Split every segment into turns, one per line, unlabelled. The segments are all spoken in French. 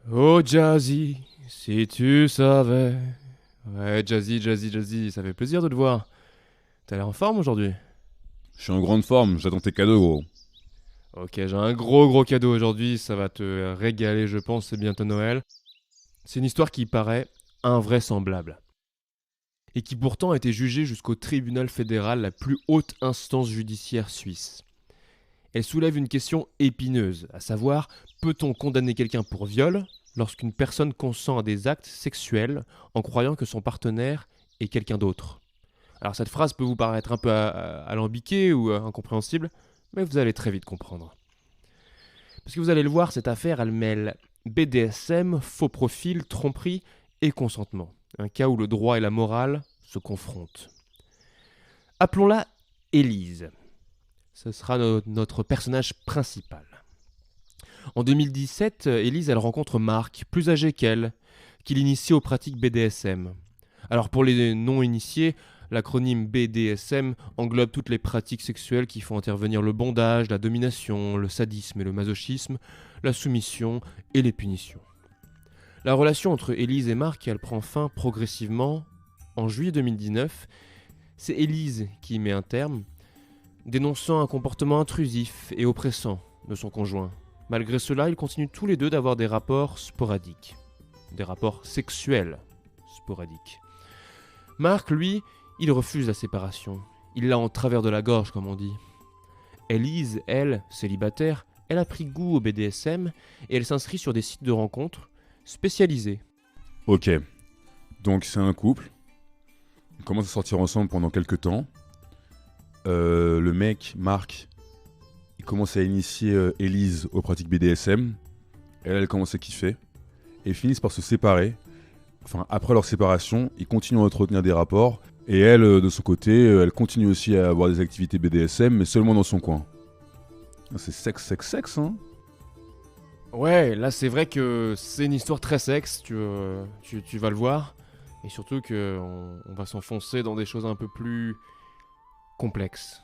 Oh Jazzy, si tu savais. Ouais, Jazzy, ça fait plaisir de te voir. T'as l'air en forme aujourd'hui?
Je suis en grande forme, j'attends tes cadeaux, gros.
Ok, j'ai un gros cadeau aujourd'hui, ça va te régaler, je pense, c'est bientôt Noël. C'est une histoire qui paraît invraisemblable. Et qui pourtant a été jugée jusqu'au tribunal fédéral, la plus haute instance judiciaire suisse. Elle soulève une question épineuse, à savoir, peut-on condamner quelqu'un pour viol lorsqu'une personne consent à des actes sexuels en croyant que son partenaire est quelqu'un d'autre? Alors cette phrase peut vous paraître un peu alambiquée ou incompréhensible, mais vous allez très vite comprendre. Parce que vous allez le voir, cette affaire, elle mêle BDSM, faux profil, tromperie et consentement. Un cas où le droit et la morale se confrontent. Appelons-la Élise. Ce sera notre personnage principal. En 2017, Élise, elle rencontre Marc, plus âgé qu'elle, qui l'initie aux pratiques BDSM. Alors pour les non-initiés, l'acronyme BDSM englobe toutes les pratiques sexuelles qui font intervenir le bondage, la domination, le sadisme et le masochisme, la soumission et les punitions. La relation entre Élise et Marc, elle prend fin progressivement. En juillet 2019, c'est Élise qui y met un terme, dénonçant un comportement intrusif et oppressant de son conjoint. Malgré cela, ils continuent tous les deux d'avoir des rapports sporadiques. Des rapports sexuels sporadiques. Marc, lui, il refuse la séparation. Il l'a en travers de la gorge, comme on dit. Élise, elle, célibataire, elle a pris goût au BDSM et elle s'inscrit sur des sites de rencontres spécialisés.
Ok, donc c'est un couple, on commence à sortir ensemble pendant quelques temps. Le mec, Marc, il commence à initier Élise aux pratiques BDSM. Elle commence à kiffer. Et ils finissent par se séparer. Enfin, après leur séparation, ils continuent à entretenir des rapports. Et elle, de son côté, elle continue aussi à avoir des activités BDSM, mais seulement dans son coin. C'est sexe, hein.
Ouais, là c'est vrai que c'est une histoire très sexe, tu vas le voir. Et surtout qu'on va s'enfoncer dans des choses un peu plus complexes.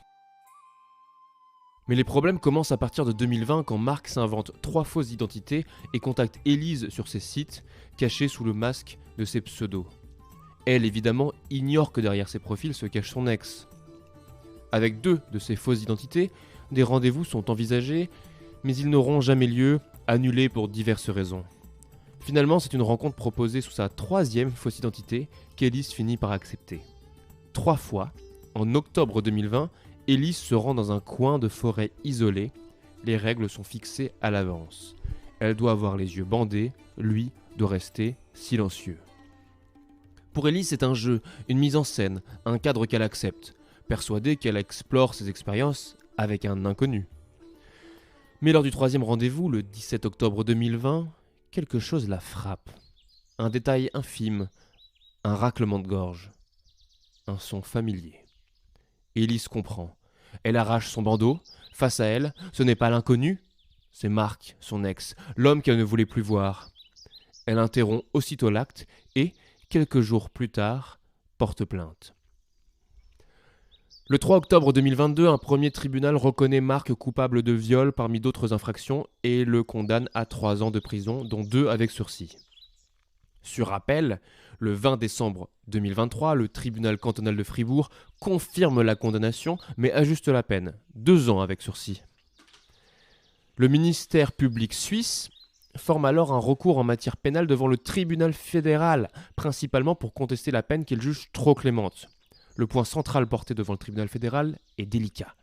Mais les problèmes commencent à partir de 2020 quand Marc s'invente 3 fausses identités et contacte Élise sur ses sites, cachés sous le masque de ses pseudos. Elle, évidemment, ignore que derrière ses profils se cache son ex. Avec 2 de ces fausses identités, des rendez-vous sont envisagés, mais ils n'auront jamais lieu, annulés pour diverses raisons. Finalement, c'est une rencontre proposée sous sa 3e fausse identité qu'Élise finit par accepter. 3 fois, en octobre 2020, Élise se rend dans un coin de forêt isolé. Les règles sont fixées à l'avance. Elle doit avoir les yeux bandés, lui doit rester silencieux. Pour Élise, c'est un jeu, une mise en scène, un cadre qu'elle accepte, persuadée qu'elle explore ses expériences avec un inconnu. Mais lors du 3e rendez-vous, le 17 octobre 2020, quelque chose la frappe. Un détail infime, un raclement de gorge, un son familier. Élise comprend. Elle arrache son bandeau. Face à elle, ce n'est pas l'inconnu, c'est Marc, son ex, l'homme qu'elle ne voulait plus voir. Elle interrompt aussitôt l'acte et, quelques jours plus tard, porte plainte. Le 3 octobre 2022, un premier tribunal reconnaît Marc coupable de viol parmi d'autres infractions et le condamne à 3 ans de prison, dont 2 avec sursis. Sur appel, le 20 décembre 2023, le tribunal cantonal de Fribourg confirme la condamnation mais ajuste la peine, 2 ans avec sursis. Le ministère public suisse forme alors un recours en matière pénale devant le tribunal fédéral, principalement pour contester la peine qu'il juge trop clémente. Le point central porté devant le tribunal fédéral est délicat.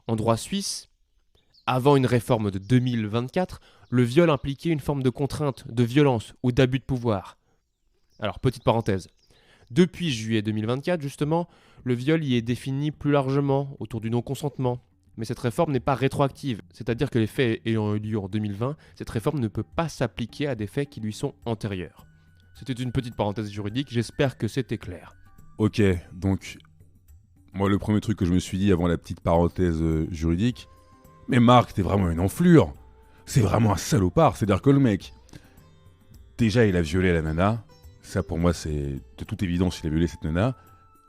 En droit suisse, avant une réforme de 2024, le viol impliquait une forme de contrainte, de violence ou d'abus de pouvoir. Alors, petite parenthèse. Depuis juillet 2024, justement, le viol y est défini plus largement autour du non-consentement. Mais cette réforme n'est pas rétroactive, c'est-à-dire que les faits ayant eu lieu en 2020, cette réforme ne peut pas s'appliquer à des faits qui lui sont antérieurs. C'était une petite parenthèse juridique, j'espère que c'était clair.
Ok, donc moi le premier truc que je me suis dit avant la petite parenthèse juridique, mais Marc, t'es vraiment une enflure. C'est vraiment un salopard, c'est-à-dire que le mec, déjà il a violé la nana, ça pour moi c'est de toute évidence il a violé cette nana,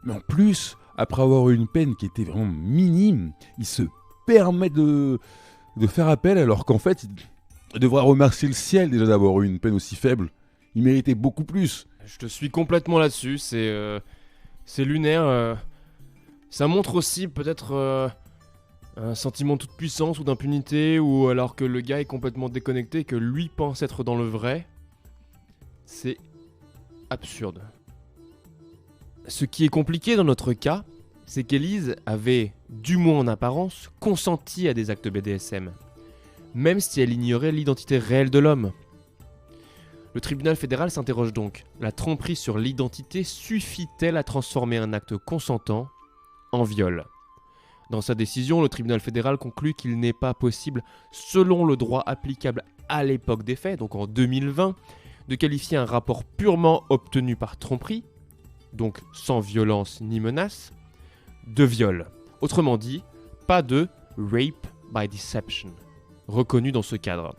mais en plus, après avoir eu une peine qui était vraiment minime, il se permet de faire appel alors qu'en fait, Il devrait remercier le ciel déjà d'avoir eu une peine aussi faible. Il méritait beaucoup plus.
Je te suis complètement là-dessus, c'est lunaire. Ça montre aussi peut-être un sentiment de toute puissance ou d'impunité, ou alors que le gars est complètement déconnecté, que lui pense être dans le vrai. C'est absurde. Ce qui est compliqué dans notre cas, c'est qu'Élise avait, du moins en apparence, consenti à des actes BDSM, même si elle ignorait l'identité réelle de l'homme. Le tribunal fédéral s'interroge donc, la tromperie sur l'identité suffit-elle à transformer un acte consentant en viol ? Dans sa décision, le tribunal fédéral conclut qu'il n'est pas possible, selon le droit applicable à l'époque des faits, donc en 2020, de qualifier un rapport purement obtenu par tromperie, donc sans violence ni menace, de viol. Autrement dit, pas de rape by deception, reconnu dans ce cadre.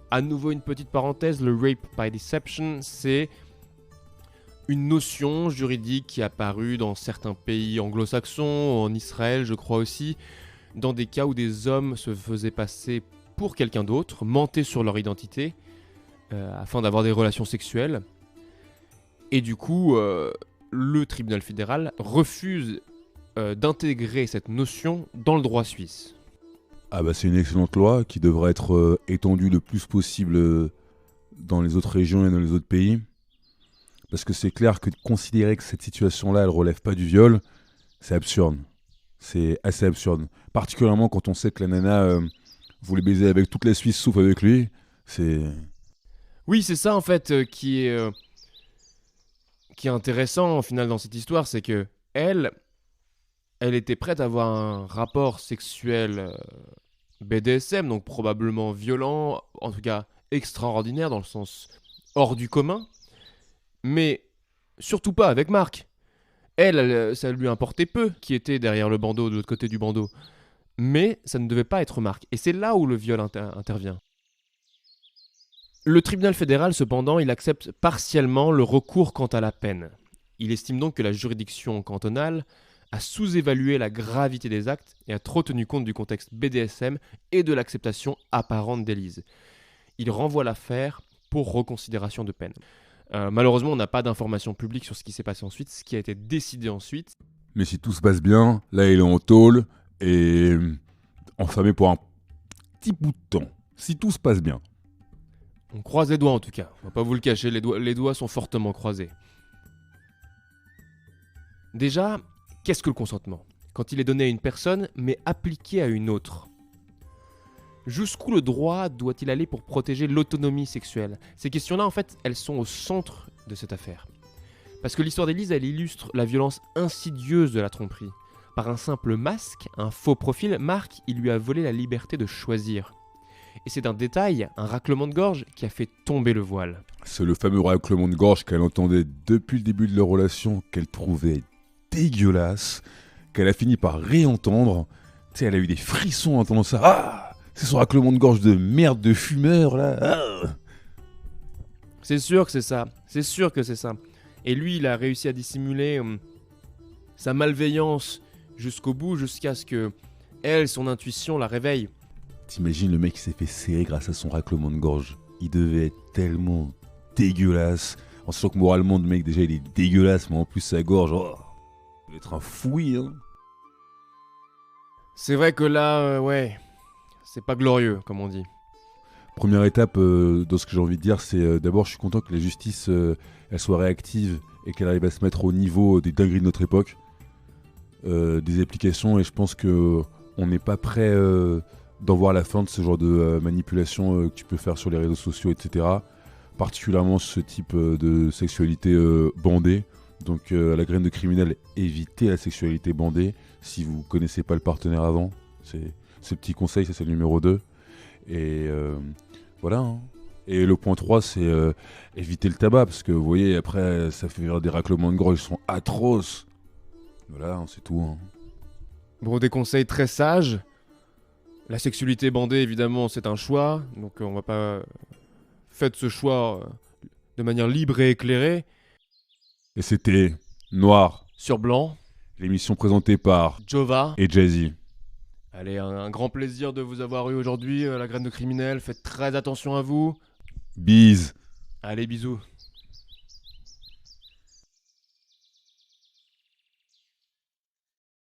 À nouveau une petite parenthèse, le rape by deception, c'est une notion juridique qui est apparue dans certains pays anglo-saxons, en Israël je crois aussi, dans des cas où des hommes se faisaient passer pour quelqu'un d'autre, mentaient sur leur identité, afin d'avoir des relations sexuelles. Et du coup, le tribunal fédéral refuse d'intégrer cette notion dans le droit suisse.
Ah bah c'est une excellente loi qui devrait être étendue le plus possible dans les autres régions et dans les autres pays. Parce que c'est clair que de considérer que cette situation-là, elle relève pas du viol, c'est absurde. C'est assez absurde. Particulièrement quand on sait que la nana voulait baiser avec toute la Suisse sauf avec lui. C'est...
Oui, c'est ça en fait qui est intéressant au final dans cette histoire, c'est que elle était prête à avoir un rapport sexuel BDSM, donc probablement violent, en tout cas extraordinaire dans le sens hors du commun, mais surtout pas avec Marc. Elle, ça lui importait peu qui était derrière le bandeau, de l'autre côté du bandeau. Mais ça ne devait pas être Marc. Et c'est là où le viol intervient. Le tribunal fédéral, cependant, il accepte partiellement le recours quant à la peine. Il estime donc que la juridiction cantonale a sous-évalué la gravité des actes et a trop tenu compte du contexte BDSM et de l'acceptation apparente d'Élise. Il renvoie l'affaire pour reconsidération de peine. Malheureusement, on n'a pas d'informations publiques sur ce qui s'est passé ensuite, ce qui a été décidé ensuite.
Mais si tout se passe bien, là il est en tôle et enfermé pour un petit bout de temps. Si tout se passe bien.
On croise les doigts en tout cas, on va pas vous le cacher, les doigts sont fortement croisés. Déjà, qu'est-ce que le consentement ? Quand il est donné à une personne, mais appliqué à une autre. Jusqu'où le droit doit-il aller pour protéger l'autonomie sexuelle ? Ces questions-là, en fait, elles sont au centre de cette affaire. Parce que l'histoire d'Élise, elle illustre la violence insidieuse de la tromperie. Par un simple masque, un faux profil, Marc, il lui a volé la liberté de choisir. Et c'est d'un détail, un raclement de gorge, qui a fait tomber le voile.
C'est le fameux raclement de gorge qu'elle entendait depuis le début de leur relation, qu'elle trouvait dégueulasse, qu'elle a fini par réentendre. Tu sais, elle a eu des frissons en entendant ça. Ah ! C'est son raclement de gorge de merde de fumeur, là. Ah !
C'est sûr que c'est ça. C'est sûr que c'est ça. Et lui, il a réussi à dissimuler sa malveillance jusqu'au bout, jusqu'à ce que elle, son intuition, la réveille.
T'imagines le mec qui s'est fait serrer grâce à son raclement de gorge. Il devait être tellement dégueulasse. En sachant que moralement, le mec, déjà, il est dégueulasse, mais en plus, sa gorge, oh, il doit être un fouillis, hein.
C'est vrai que là, ouais, c'est pas glorieux, comme on dit.
Première étape dans ce que j'ai envie de dire, c'est d'abord, je suis content que la justice elle soit réactive et qu'elle arrive à se mettre au niveau des dingueries de notre époque, des applications, et je pense que on n'est pas prêt d'en voir la fin de ce genre de manipulation que tu peux faire sur les réseaux sociaux, etc. Particulièrement ce type de sexualité bandée. Donc à la graine de criminel, évitez la sexualité bandée si vous connaissez pas le partenaire avant. C'est ce petit conseil, ça c'est le numéro 2. Et voilà. Hein. Et le point 3, c'est éviter le tabac, parce que vous voyez, après, ça fait des raclements de gorge qui sont atroces. Voilà, hein, c'est tout. Hein.
Bon, des conseils très sages. La sexualité bandée, évidemment, c'est un choix. Donc on va pas... Faites ce choix de manière libre et éclairée.
Et c'était Noir
Sur blanc.
L'émission présentée par
Jova.
et Jazzy.
Allez, un grand plaisir de vous avoir eu aujourd'hui, la graine de criminel. Faites très attention à vous.
Bise.
Allez, bisous.